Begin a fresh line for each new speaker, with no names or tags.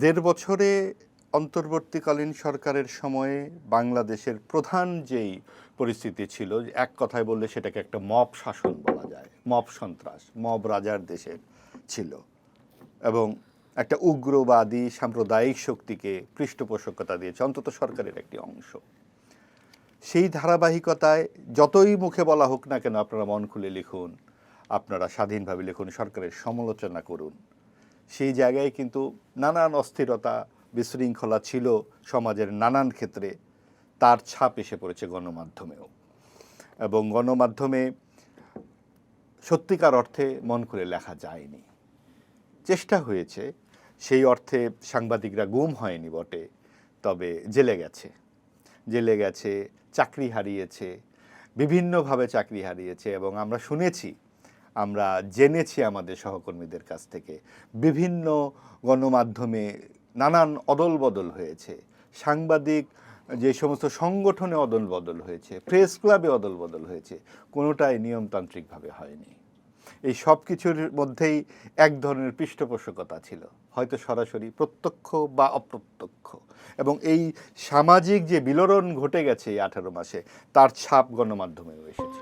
দেড় বছরে অন্তর্বর্তীকালীন সরকারের সময়ে বাংলাদেশের প্রধান যেই পরিস্থিতি ছিল, এক কথায় বললে সেটাকে একটা মব শাসন বলা যায়, মব সন্ত্রাস, মব রাজার দেশের ছিল এবং একটা উগ্রবাদী সাম্প্রদায়িক শক্তিকে পৃষ্ঠপোষকতা দিয়েছে অন্তত সরকারের একটি অংশ। সেই ধারাবাহিকতায় যতই মুখে বলা হোক না কেন, আপনারা মন খুলে লিখুন, আপনারা স্বাধীনভাবে লিখুন, সরকারের সমালোচনা করুন, সেই জায়গায় কিন্তু নানান অস্থিরতা বিশৃঙ্খলা ছিল সমাজের নানান ক্ষেত্রে। তার ছাপ এসে পড়েছে গণমাধ্যমেও, এবং গণমাধ্যমে সত্যিকার অর্থে মন খুলে লেখা যায়নি। চেষ্টা হয়েছে, সেই অর্থে সাংবাদিকরা গুম হয়নি বটে, তবে জেলে গেছে, চাকরি হারিয়েছে, বিভিন্নভাবে চাকরি হারিয়েছে। এবং আমরা শুনেছি, আমরা জেনেছি আমাদের সহকর্মীদের কাছ থেকে, বিভিন্ন গণমাধ্যমে নানান অদল বদল হয়েছে, সাংবাদিক যে সমস্ত সংগঠনে অদল বদল হয়েছে, প্রেস ক্লাবে অদল বদল হয়েছে, কোনোটাই নিয়মতান্ত্রিকভাবে হয়নি। এই সব কিছুর মধ্যেই এক ধরনের পৃষ্ঠপোষকতা ছিল, হয়তো সরাসরি, প্রত্যক্ষ বা অপ্রত্যক্ষ। এবং এই সামাজিক যে বিলোড়ন ঘটে গেছে এই 18 মাসে, তার ছাপ গণমাধ্যমেও এসেছে।